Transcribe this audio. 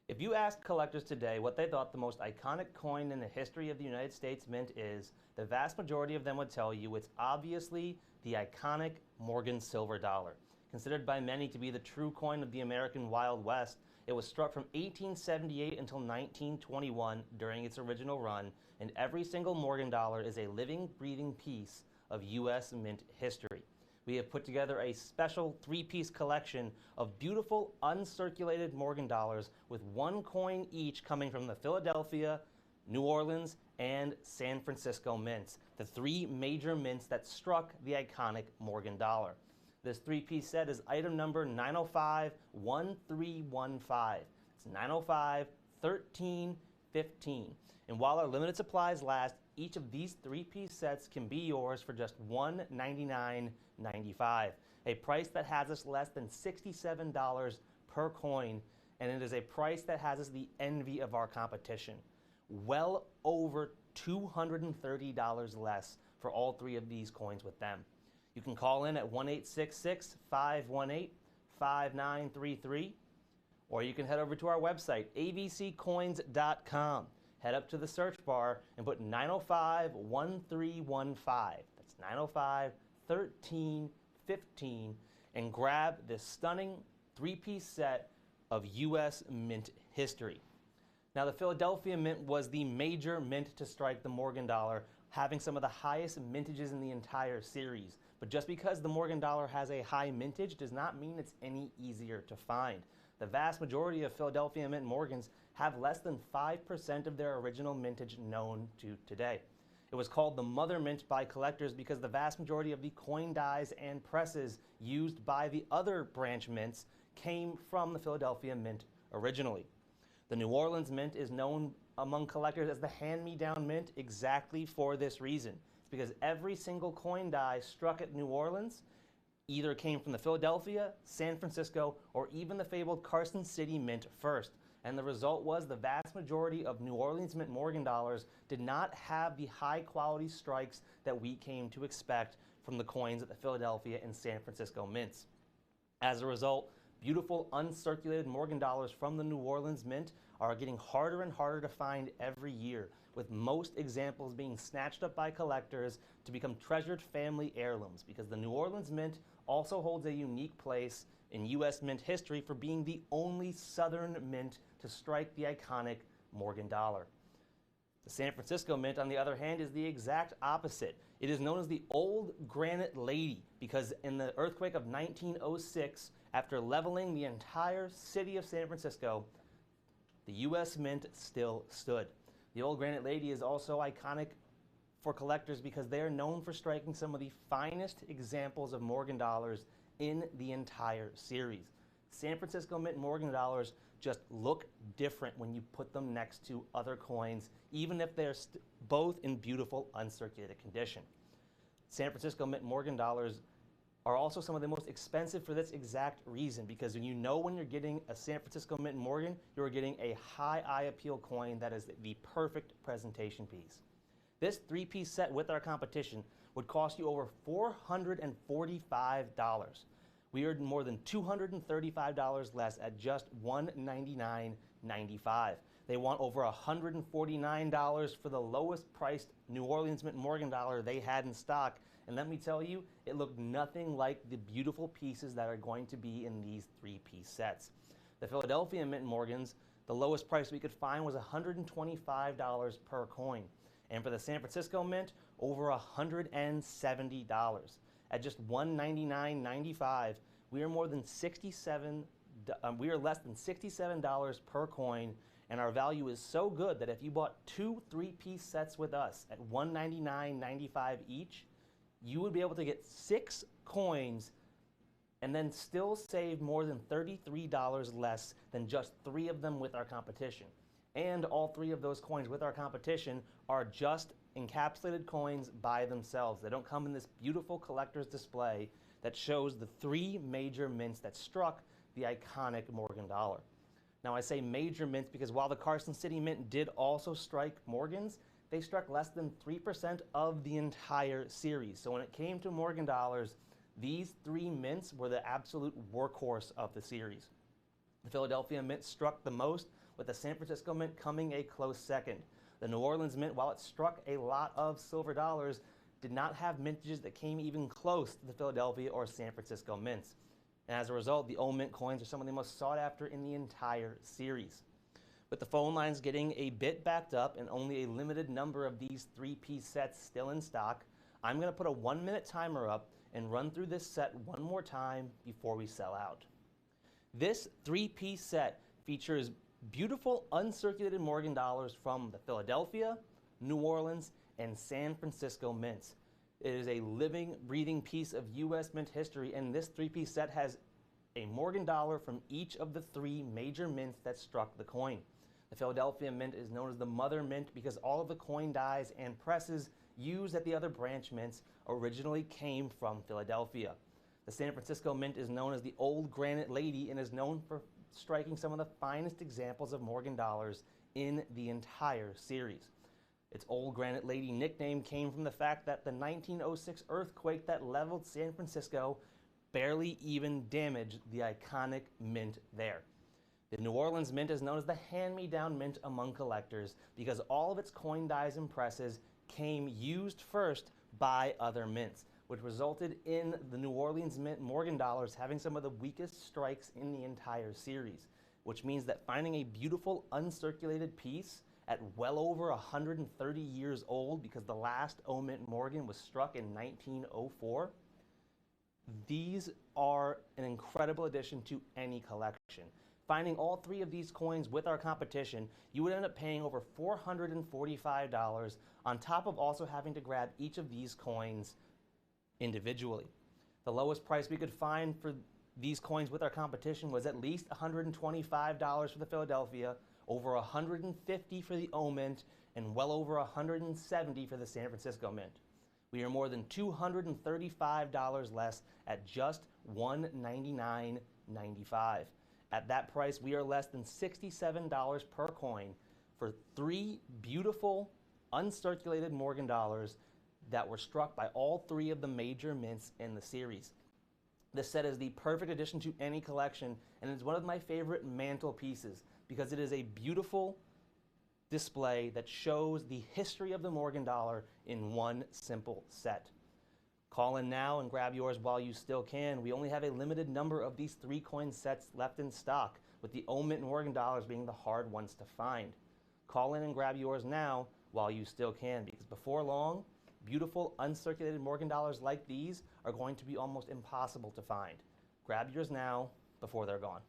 If you ask collectors today what they thought the most iconic coin in the history of the United States Mint is, the vast majority of them would tell you it's obviously the iconic Morgan silver dollar. Considered by many to be the true coin of the American Wild West, it was struck from 1878 until 1921 during its original run, and every single Morgan dollar is a living, breathing piece of U.S. Mint history. We have put together a special three-piece collection of beautiful uncirculated Morgan dollars with one coin each coming from the Philadelphia, New Orleans, and San Francisco mints, the three major mints that struck the iconic Morgan dollar. This three-piece set is item number 905-1315. It's 905-1315. And while our limited supplies last, each of these three-piece sets can be yours for just $199.95, a price that has us less than $67 per coin, and it is a price that has us the envy of our competition. Well over $230 less for all three of these coins with them. You can call in at 1-866-518-5933, or you can head over to our website, avccoins.com. Head up to the search bar and put 905-1315. That's 905-1315, and grab this stunning three-piece set of U.S. Mint history. Now, the Philadelphia Mint was the major mint to strike the Morgan dollar, having some of the highest mintages in the entire series. But just because the Morgan dollar has a high mintage does not mean it's any easier to find. The vast majority of Philadelphia Mint Morgans have less than 5% of their original mintage known to today. It was called the Mother Mint by collectors because the vast majority of the coin dies and presses used by the other branch mints came from the Philadelphia Mint originally. The New Orleans Mint is known among collectors as the hand-me-down mint exactly for this reason. It's because every single coin die struck at New Orleans either came from the Philadelphia, San Francisco, or even the fabled Carson City Mint first. And the result was the vast majority of New Orleans Mint Morgan dollars did not have the high quality strikes that we came to expect from the coins at the Philadelphia and San Francisco mints. As a result, beautiful uncirculated Morgan dollars from the New Orleans Mint are getting harder and harder to find every year, with most examples being snatched up by collectors to become treasured family heirlooms, because the New Orleans Mint also holds a unique place in U.S. Mint history for being the only Southern mint to strike the iconic Morgan dollar. The San Francisco Mint, on the other hand, is the exact opposite. It is known as the Old Granite Lady because in the earthquake of 1906, after leveling the entire city of San Francisco, the U.S. Mint still stood. The Old Granite Lady is also iconic for collectors because they are known for striking some of the finest examples of Morgan dollars in the entire series. San Francisco Mint Morgan dollars just look different when you put them next to other coins, even if they're both in beautiful uncirculated condition. San Francisco Mint Morgan dollars are also some of the most expensive for this exact reason, because when you're getting a San Francisco Mint Morgan, you're getting a high eye appeal coin that is the perfect presentation piece. This three-piece set with our competition would cost you over $445. We earned more than $235 less at just $199.95. They want over $149 for the lowest priced New Orleans Mint Morgan dollar they had in stock. And let me tell you, it looked nothing like the beautiful pieces that are going to be in these three-piece sets. The Philadelphia Mint Morgans, the lowest price we could find was $125 per coin. And for the San Francisco Mint, over $170. At just $199.95, we are less than $67 per coin, and our value is so good that if you bought two three-piece sets with us at $199.95 each, you would be able to get 6 coins and then still save more than $33 less than just 3 of them with our competition. And all 3 of those coins with our competition are just encapsulated coins by themselves. They don't come in this beautiful collector's display that shows the 3 major mints that struck the iconic Morgan dollar. Now, I say major mints because while the Carson City Mint did also strike Morgans, they struck less than 3% of the entire series. So when it came to Morgan dollars, these 3 mints were the absolute workhorse of the series. The Philadelphia Mint struck the most, with the San Francisco Mint coming a close second. The New Orleans Mint, while it struck a lot of silver dollars, did not have mintages that came even close to the Philadelphia or San Francisco mints. And as a result, the old mint coins are some of the most sought after in the entire series. With the phone lines getting a bit backed up and only a limited number of these three-piece sets still in stock, I'm going to put a 1-minute timer up and run through this set one more time before we sell out. This three-piece set features beautiful uncirculated Morgan dollars from the Philadelphia, New Orleans, and San Francisco mints. It is a living, breathing piece of U.S. mint history, and this three-piece set has a Morgan dollar from each of the three major mints that struck the coin. The Philadelphia Mint is known as the mother mint because all of the coin dies and presses used at the other branch mints originally came from Philadelphia. The San Francisco Mint is known as the Old Granite Lady and is known for striking some of the finest examples of Morgan dollars in the entire series. Its Old Granite Lady nickname came from the fact that the 1906 earthquake that leveled San Francisco barely even damaged the iconic mint there. The New Orleans Mint is known as the hand-me-down mint among collectors because all of its coin dies and presses came used first by other mints, which resulted in the New Orleans Mint Morgan dollars having some of the weakest strikes in the entire series, which means that finding a beautiful uncirculated piece at well over 130 years old, because the last O-Mint Morgan was struck in 1904, these are an incredible addition to any collection. Finding all three of these coins with our competition, you would end up paying over $445 on top of also having to grab each of these coins individually. The lowest price we could find for these coins with our competition was at least $125 for the Philadelphia, over $150 for the O-Mint, and well over $170 for the San Francisco Mint. We are more than $235 less at just $199.95. At that price, we are less than $67 per coin for three beautiful uncirculated Morgan dollars that were struck by all three of the major mints in the series. This set is the perfect addition to any collection, and it's one of my favorite mantle pieces because it is a beautiful display that shows the history of the Morgan dollar in one simple set. Call in now and grab yours while you still can. We only have a limited number of these three coin sets left in stock, with the O-Mint Morgan dollars being the hard ones to find. Call in and grab yours now while you still can, because before long, beautiful uncirculated Morgan dollars like these are going to be almost impossible to find. Grab yours now before they're gone.